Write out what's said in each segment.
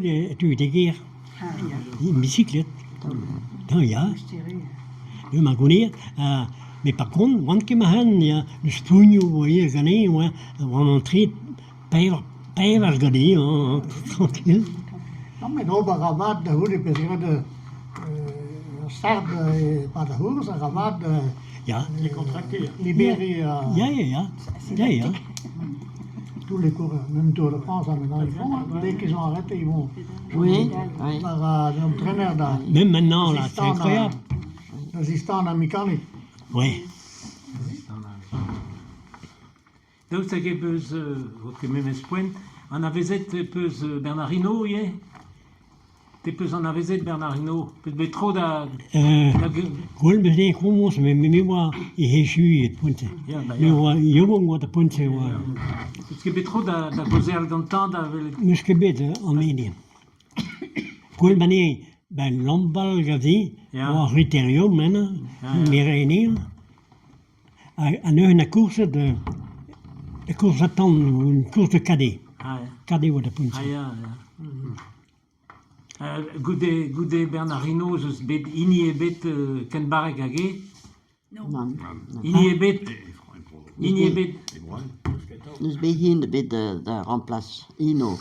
tu de guerre. Une bicyclette. Ja. Je m'en connais. Mais par contre, quand je m'en le spugno, vous voyez, gagné, on entrait, pas regarder, tranquille. Non, mais non, bah, rabat, de hoe, parce que de start, pas de hoe, ça rabat, Ja. Libérie, Ja. tous les cours, même Tour de France, maintenant, ils font, dès qu'ils ont arrêté, ils vont. Oui, Par l'entraîneur d'un. Même maintenant, là, c'est incroyable. Résistant en mécanique. Oui. Donc, c'est que que même point, on avait cette peuse Bernardino, yeah? Te peuse on avait cette Bernardino, peut-être trop da. Kul med det kromos, men var i Hesju et punte. Ja, bah, Vi ja. var jungen var der punte var Parce que trop da gozel d'antan da. måske bedre om medien. Kul med det ben lombal gavi Ja. var Riterio men mer ene. À une course de course à temps, une course de cadet. Ah, ja. Cadet var der punte. Ah, ja, ja. Goude Bernardino, je bet ini ebet ken barek age. non. Ini ebet. Dus begin de remplace. Ino.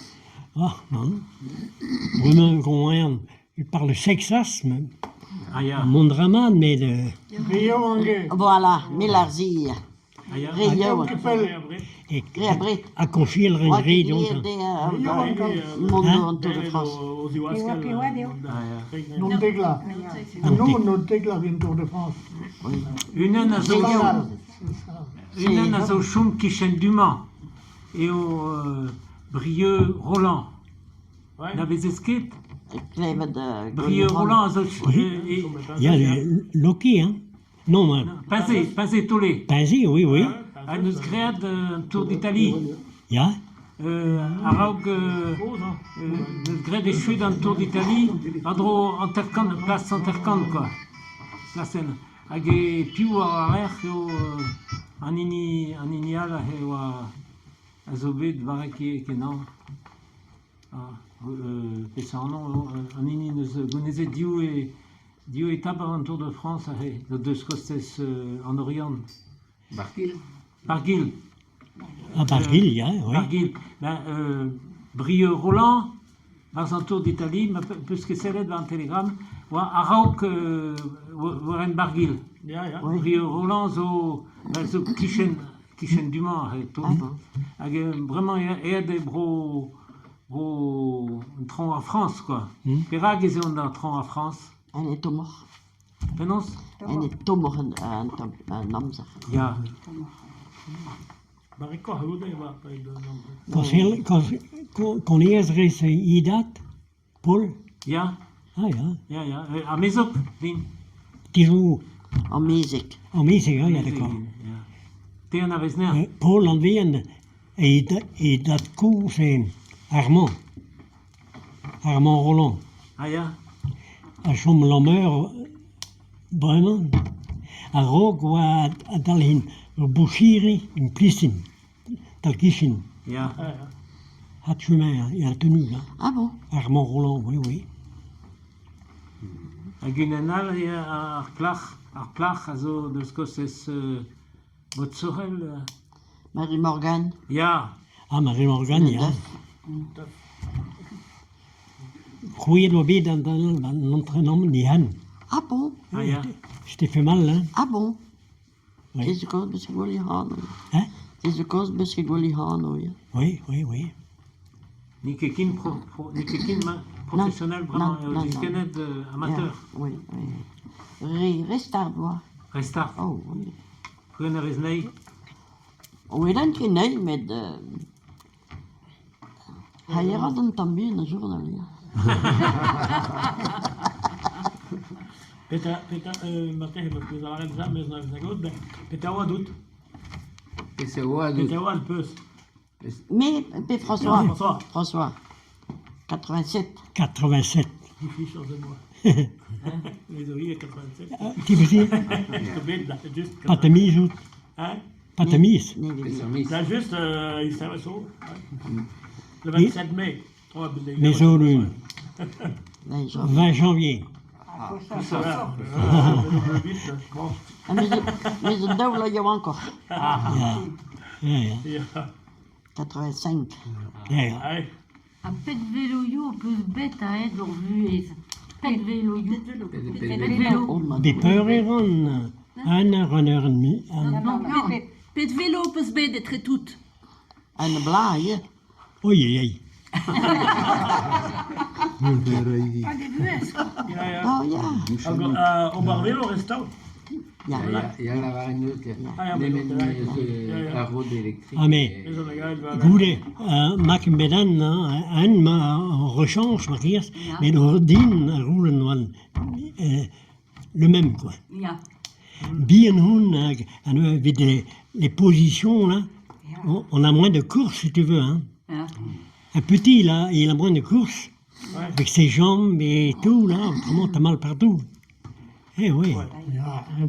Ah, non. Vraiment grand. Il parle sexisme, Ah, ja. mon drama, mais de Rio Angé. Voilà, Milarzi. Ah, ja. Rio. Réabrit. à confier le Moi qui rentrée. dis monde en Tour de France. Ah, ja. Non tegla. Non tegla vient Tour de France. Une nazo Rio. une nazo chum kichen Dumas et au Brieux Roland. N'avez esquet Kleven de Brieux Roland azo Il y a le Loki, hein? Non, Pincé Tolé. Pazi, oui. À nous créer un tour d'Italie. Il y a. Araug nous créer des cheveux dans le tour d'Italie. Andro Intercon, place Intercon quoi. La scène. Avec piou à l'air en inial et à zobé de baraki qui non. Et ça non en ini nous connaissez Dieu étape avant le Tour de France de deux costes en Orient. Barguil. À Barguil, il y a, oui. Barguil. Brieux Roland, dans un Tour d'Italie, puisque c'est là dans le télégramme, ou à Rauk, Warren Barguil. Brieux Roland, zo Kichen Dumas, et tout. Vraiment, il y a des gros troncs à France, quoi. Pirag, ils ont un tronc à France. En est mort. Penons? En est mort un homme. Ja. Quand il est resté Idat, Paul, Ja. ah ja, Ja. À Mesop, Lin. toujours En musique. en Mexique, ja, d'accord. Ja. T'es en Avesner. Paul en Vienne, et dat coup, c'est Armand Roland. Ah, ja. À Chaume-Lambert, vraiment. À Rogue, ou à Dalhin, Bouchiri, une piscine, Talkishin, Ja. à chemin, il a tenu, là. Ah bon? Armand Roland, oui. À Gunenal, et à Arplach, also, de ce que c'est Botsorel. Marie Morgan. Ja. Ah, Marie-Morgane, ja. Croyez le bébé dans l'entraînement, ni Han. Ah bon? Ah, ja. Je t'ai fait mal, hein? Ah bon? Oui. Deze koos best goeie hano. Hein? Deze koos best goeie hano, ja. Oui. Nikekin professionnel, vraiment, non. disquenet amateur. Ja, oui. Restardois. Restart. Oh, oui. Prenez Resnei. We dan geen nee met de... Hij had een tambien in de journal, ja. Peter, Martin, je peux arrêter ça, mais Peter Wadout. Et c'est Ouad. Peter Wad, peu. Mais, puis François. François. François. 87. 87. Difficile de moi. Les oreilles 87. Tu veux dire? C'est bête, là, c'est juste. Pas de mise ou? Hein? Pas de mise. Nee, nee, nee. Là, juste, il s'est reçu. Le 27 mai. Ouais, ben, les gars, Les eaux lunes. 20 janvier. le vite, là, je pense. Mais de deux, là, il y a encore. Ja, ja, ja. Ja. 85. Ja, ja. Hey. A pet veloio peus bet a aet ur vuez. Pet veloio. Pet velo. Oh, ma Be peur eran, an ar an eur en mi. Non, Pet velo peus bet etre tout. Een blaai, Oei, oei, oei. Ja, ja. Oh ja. Au Barvel, au restaurant. Ja, Ja, la waren ook. Ah, ja, Nee, maar met dat draait. Ja, ja. la route électrique. Ah, mais, Les zones légales, voilà. goude, mak en bedan, an ma rechange, ma kiers, mais le din a roulen wan, le même, quoi. Ja. Bien hun, avec les positions, là, on a moins de courses, si tu veux, hein. Ja. Un petit, là, il a moins de courses, avec ses jambes et tout, là, autrement, t'as mal partout. Eh oui. Ja, en